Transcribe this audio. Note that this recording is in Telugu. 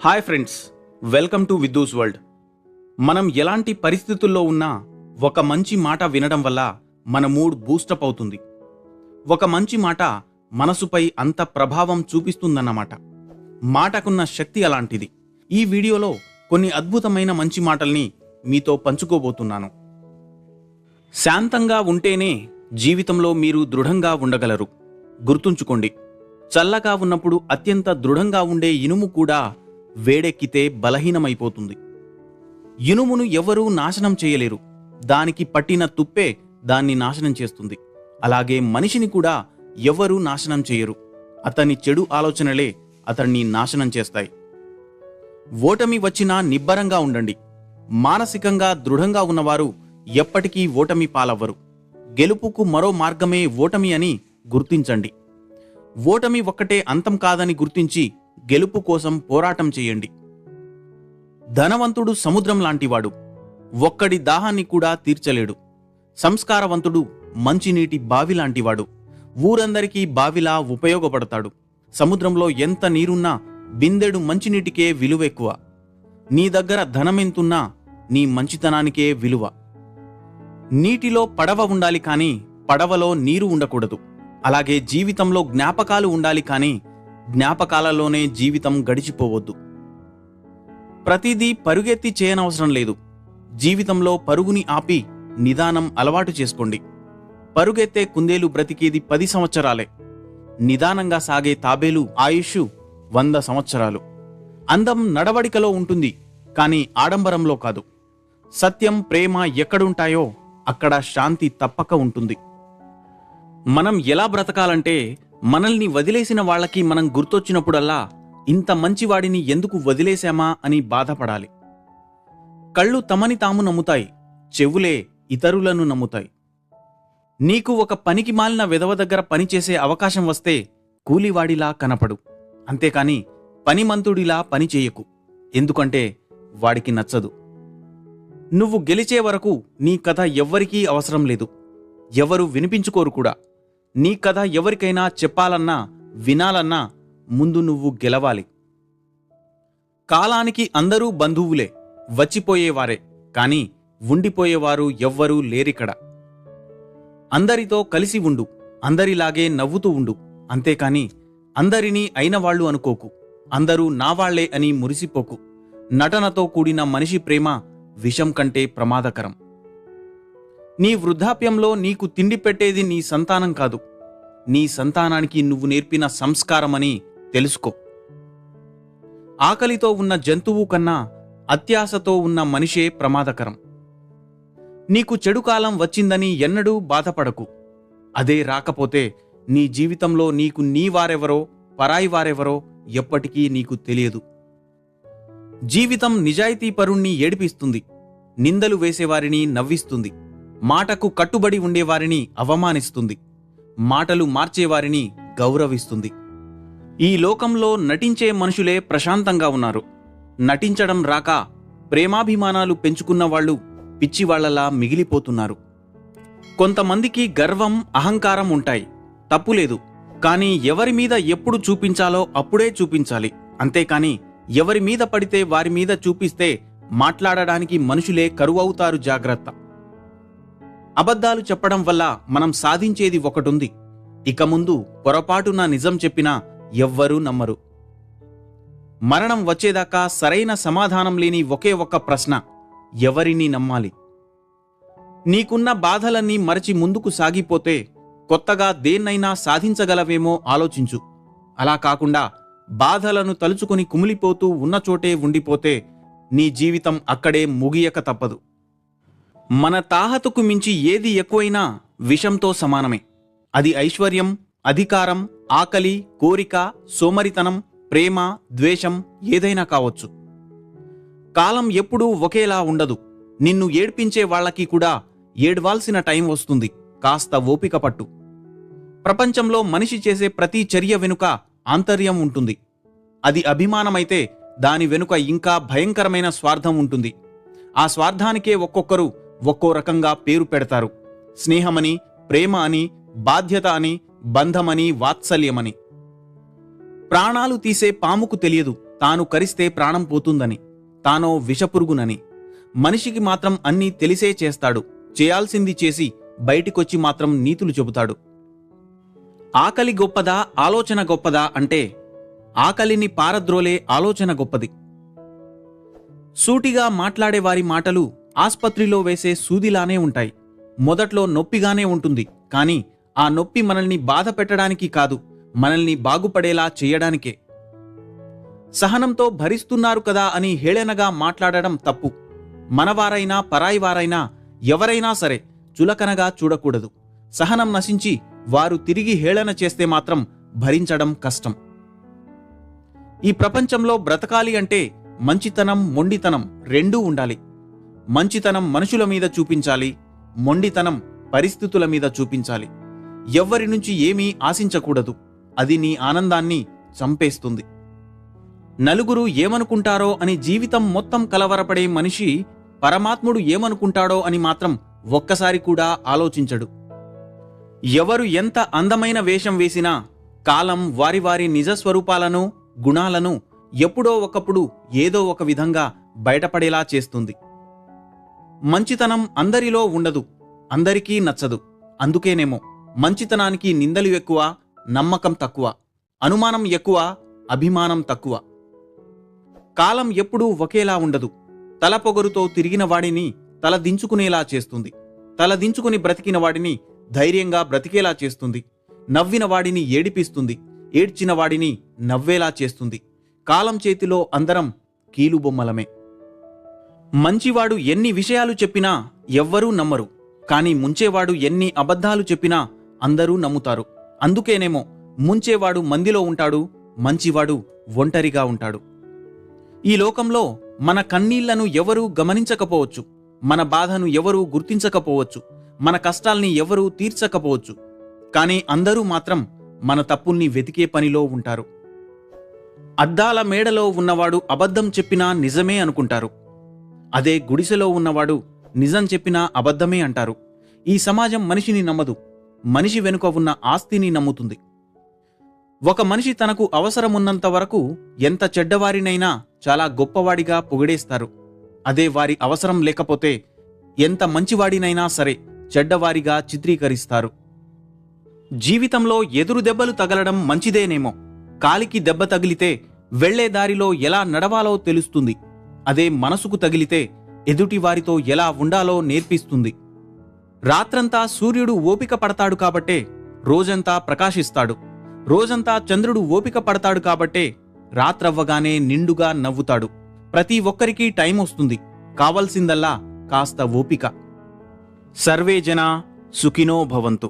Hi friends, welcome to Viddu's world. మనం ఎలాంటి పరిస్థితుల్లో ఉన్నా ఒక మంచి మాట వినడం వల్ల మన మూడ్ బూస్టప్ అవుతుంది. ఒక మంచి మాట మనసుపై అంత ప్రభావం చూపిస్తుందన్నమాట. మాటకున్న శక్తి అలాంటిది. ఈ వీడియోలో కొన్ని అద్భుతమైన మంచి మాటల్ని మీతో పంచుకోబోతున్నాను. శాంతంగా ఉంటేనే జీవితంలో మీరు దృఢంగా ఉండగలరు. గుర్తుంచుకోండి, చల్లగా ఉన్నప్పుడు అత్యంత దృఢంగా ఉండే ఇనుము కూడా వేడెక్కితే బలహీనమైపోతుంది. ఇనుమును ఎవరూ నాశనం చేయలేరు, దానికి పట్టిన తుప్పే దాన్ని నాశనం చేస్తుంది. అలాగే మనిషిని కూడా ఎవరూ నాశనం చేయరు, అతని చెడు ఆలోచనలే అతన్ని నాశనం చేస్తాయి. ఓటమి వచ్చినా నిబ్బరంగా ఉండండి. మానసికంగా దృఢంగా ఉన్నవారు ఎప్పటికీ ఓటమి పాలవ్వరు. గెలుపుకు మరో మార్గమే ఓటమి అని గుర్తించండి. ఓటమి ఒక్కటే అంతం కాదని గుర్తించి గెలుపు కోసం పోరాటం చేయండి. ధనవంతుడు సముద్రం లాంటివాడు, ఒక్కడి దాహాన్ని కూడా తీర్చలేడు. సంస్కారవంతుడు మంచినీటి బావి లాంటివాడు, ఊరందరికీ బావిలా ఉపయోగపడతాడు. సముద్రంలో ఎంత నీరున్నా బిందెడు మంచినీటికే విలువ ఎక్కువ. నీ దగ్గర ధనమెంతున్నా నీ మంచితనానికే విలువ. నీటిలో పడవ ఉండాలి కానీ పడవలో నీరు ఉండకూడదు. అలాగే జీవితంలో జ్ఞాపకాలు ఉండాలి కానీ జ్ఞాపకాలలోనే జీవితం గడిచిపోవద్దు. ప్రతిదీ పరుగెత్తి చేయనవసరం లేదు. జీవితంలో పరుగుని ఆపి నిదానం అలవాటు చేసుకోండి. పరుగెత్తే కుందేలు బ్రతికేది 10 సంవత్సరాలే. నిదానంగా సాగే తాబేలు ఆయుష్ 100 సంవత్సరాలు. అందం నడవడికలో ఉంటుంది కానీ ఆడంబరంలో కాదు. సత్యం, ప్రేమ ఎక్కడుంటాయో అక్కడ శాంతి తప్పక ఉంటుంది. మనం ఎలా బ్రతకాలంటే, మనల్ని వదిలేసిన వాళ్ళకి మనం గుర్తొచ్చినప్పుడల్లా ఇంత మంచివాడిని ఎందుకు వదిలేశామా అని బాధపడాలి. కళ్ళు తమని తాము నమ్ముతాయి, చెవులే ఇతరులను నమ్ముతాయి. నీకు ఒక పనికి మాలిన వెధవ దగ్గర పనిచేసే అవకాశం వస్తే కూలివాడిలా కనపడు, అంతేకాని పనిమంతుడిలా పనిచేయకు. ఎందుకంటే వాడికి నచ్చదు. నువ్వు గెలిచే వరకు నీ కథ ఎవ్వరికీ అవసరం లేదు, ఎవరు వినిపించుకోరు కూడా. నీ కథ ఎవరికైనా చెప్పాలన్నా వినాలన్నా ముందు నువ్వు గెలవాలి. కాలానికి అందరూ బంధువులే, వచ్చిపోయేవారే, కాని ఉండిపోయేవారు ఎవ్వరూ లేరిక్కడ. అందరితో కలిసి ఉండు, అందరిలాగే నవ్వుతూ ఉండు, అంతేకాని అందరినీ అయినవాళ్లు అనుకోకు. అందరూ నావాళ్లే అని మురిసిపోకు. నటనతో కూడిన మనిషి ప్రేమ విషం కంటే ప్రమాదకరం. నీ వృద్ధాప్యంలో నీకు తిండి పెట్టేది నీ సంతానం కాదు, నీ సంతానానికి నువ్వు నేర్పిన సంస్కారమని తెలుసుకో. ఆకలితో ఉన్న జంతువు కన్నా అత్యాశతో ఉన్న మనిషే ప్రమాదకరం. నీకు చెడు కాలం వచ్చిందని ఎన్నడూ బాధపడకు. అదే రాకపోతే నీ జీవితంలో నీకు నీ వారెవరో పరాయి వారెవరో ఎప్పటికీ నీకు తెలియదు. జీవితం నిజాయితీపరుణ్ణి ఏడిపిస్తుంది, నిందలు వేసేవారిని నవ్విస్తుంది, మాటకు కట్టుబడి ఉండేవారిని అవమానిస్తుంది, మాటలు మార్చేవారిని గౌరవిస్తుంది. ఈ లోకంలో నటించే మనుషులే ప్రశాంతంగా ఉన్నారు. నటించడం రాక ప్రేమాభిమానాలు పెంచుకున్న వాళ్ళు పిచ్చివాళ్లలా మిగిలిపోతున్నారు. కొంతమందికి గర్వం, అహంకారం ఉంటాయి, తప్పులేదు. కానీ ఎవరి మీద ఎప్పుడు చూపించాలో అప్పుడే చూపించాలి, అంతేకాని ఎవరి మీద పడితే వారి మీద చూపిస్తే మాట్లాడడానికి మనుషులే కరువవుతారు. జాగ్రత్త. అబద్ధాలు చెప్పడం వల్ల మనం సాధించేది ఒకటుంది. ఇక ముందు పొరపాటున నిజం చెప్పినా ఎవ్వరూ నమ్మరు. మరణం వచ్చేదాకా సరైన సమాధానం లేని ఒకే ఒక్క ప్రశ్న: ఎవరిని నమ్మాలి? నీకున్న బాధలన్నీ మరచి ముందుకు సాగిపోతే కొత్తగా దేన్నైనా సాధించగలవేమో ఆలోచించు. అలా కాకుండా బాధలను తలుచుకుని కుమిలిపోతూ ఉన్నచోటే ఉండిపోతే నీ జీవితం అక్కడే ముగియక తప్పదు. మన తాహతుకు మించి ఏది ఎక్కువైనా విషంతో సమానమే. అది ఐశ్వర్యం, అధికారం, ఆకలి, కోరిక, సోమరితనం, ప్రేమ, ద్వేషం ఏదైనా కావచ్చు. కాలం ఎప్పుడూ ఒకేలా ఉండదు. నిన్ను ఏడ్పించే వాళ్లకి కూడా ఏడ్వాల్సిన టైం వస్తుంది. కాస్త ఓపిక పట్టు. ప్రపంచంలో మనిషి చేసే ప్రతి చర్య వెనుక ఆంతర్యం ఉంటుంది. అది అభిమానమైతే దాని వెనుక ఇంకా భయంకరమైన స్వార్థం ఉంటుంది. ఆ స్వార్థానికే ఒక్కొక్కరు ఒక్కో రకంగా పేరు పెడతారు. స్నేహమని, ప్రేమ అని, బాధ్యత అని, బంధమని, వాత్సల్యమని. ప్రాణాలు తీసే పాముకు తెలియదు తాను కరిస్తే ప్రాణం పోతుందని, తానో విషపురుగునని. మనిషికి మాత్రం అన్నీ తెలిసే చేస్తాడు. చేయాల్సింది చేసి బయటికొచ్చి మాత్రం నీతులు చెబుతాడు. ఆకలి గొప్పదా, ఆలోచన గొప్పదా అంటే ఆకలిని పారద్రోలే ఆలోచన గొప్పది. సూటిగా మాట్లాడేవారి మాటలు ఆస్పత్రిలో వేసే సూదిలానే ఉంటాయి. మొదట్లో నొప్పిగానే ఉంటుంది, కానీ ఆ నొప్పి మనల్ని బాధ పెట్టడానికి కాదు, మనల్ని బాగుపడేలా చేయడానికే. సహనంతో భరిస్తున్నారు కదా అని హేళనగా మాట్లాడడం తప్పు. మనవారైనా పరాయివారైనా ఎవరైనా సరే చులకనగా చూడకూడదు. సహనం నశించి వారు తిరిగి హేళన చేస్తే మాత్రం భరించడం కష్టం. ఈ ప్రపంచంలో బ్రతకాలి అంటే మంచితనం, మొండితనం రెండూ ఉండాలి. మంచితనం మనుషుల మీద చూపించాలి, మొండితనం పరిస్థితుల మీద చూపించాలి. ఎవ్వరి నుంచి ఏమీ ఆశించకూడదు. అది నీ ఆనందాన్ని చంపేస్తుంది. నలుగురు ఏమనుకుంటారో అని జీవితం మొత్తం కలవరపడే మనిషి పరమాత్ముడు ఏమనుకుంటాడో అని మాత్రం ఒక్కసారి కూడా ఆలోచించడు. ఎవరు ఎంత అందమైన వేషం వేసినా కాలం వారి వారి నిజస్వరూపాలను, గుణాలను ఎప్పుడో ఒకప్పుడు ఏదో ఒక విధంగా బయటపడేలా చేస్తుంది. మంచితనం అందరిలో ఉండదు, అందరికీ నచ్చదు. అందుకేనేమో మంచితనానికి నిందలు ఎక్కువ, నమ్మకం తక్కువ, అనుమానం ఎక్కువ, అభిమానం తక్కువ. కాలం ఎప్పుడూ ఒకేలా ఉండదు. తల పొగరుతో తిరిగిన వాడిని తల దించుకునేలా చేస్తుంది. తల దించుకుని బ్రతికిన వాడిని ధైర్యంగా బ్రతికేలా చేస్తుంది. నవ్విన వాడిని ఏడిపిస్తుంది. ఏడ్చిన వాడిని నవ్వేలా చేస్తుంది. కాలం చేతిలో అందరం కీలుబొమ్మలమే. మంచివాడు ఎన్ని విషయాలు చెప్పినా ఎవ్వరూ నమ్మరు. కాని ముంచేవాడు ఎన్ని అబద్ధాలు చెప్పినా అందరూ నమ్ముతారు. అందుకేనేమో ముంచేవాడు మందిలో ఉంటాడు, మంచివాడు ఒంటరిగా ఉంటాడు. ఈ లోకంలో మన కన్నీళ్లను ఎవరూ గమనించకపోవచ్చు, మన బాధను ఎవరూ గుర్తించకపోవచ్చు, మన కష్టాల్ని ఎవరూ తీర్చకపోవచ్చు. కానీ అందరూ మాత్రం మన తప్పుల్ని వెతికే పనిలో ఉంటారు. అద్దాల మేడలో ఉన్నవాడు అబద్ధం చెప్పినా నిజమే అనుకుంటారు. అదే గుడిసెలో ఉన్నవాడు నిజం చెప్పినా అబద్ధమే అంటారు. ఈ సమాజం మనిషిని నమ్మదు, మనిషి వెనుక ఉన్న ఆస్తిని నమ్ముతుంది. ఒక మనిషి తనకు అవసరమున్నంత వరకు ఎంత చెడ్డవారినైనా చాలా గొప్పవాడిగా పొగిడేస్తారు. అదే వారి అవసరం లేకపోతే ఎంత మంచివాడినైనా సరే చెడ్డవారిగా చిత్రీకరిస్తారు. జీవితంలో ఎదురు దెబ్బలు తగలడం మంచిదేనేమో. కాలికి దెబ్బ తగిలితే వెళ్లే దారిలో ఎలా నడవాలో తెలుస్తుంది. అదే మనసుకు తగిలితే ఎదుటివారితో ఎలా ఉండాలో నేర్పిస్తుంది. రాత్రంతా సూర్యుడు ఓపిక పడతాడు కాబట్టే రోజంతా ప్రకాశిస్తాడు. రోజంతా చంద్రుడు ఓపిక పడతాడు కాబట్టే రాత్రవ్వగానే నిండుగా నవ్వుతాడు. ప్రతి ఒక్కరికీ టైం వస్తుంది. కావలసిందల్లా కాస్త ఓపిక. సర్వే జనా సుఖినో భవంతు.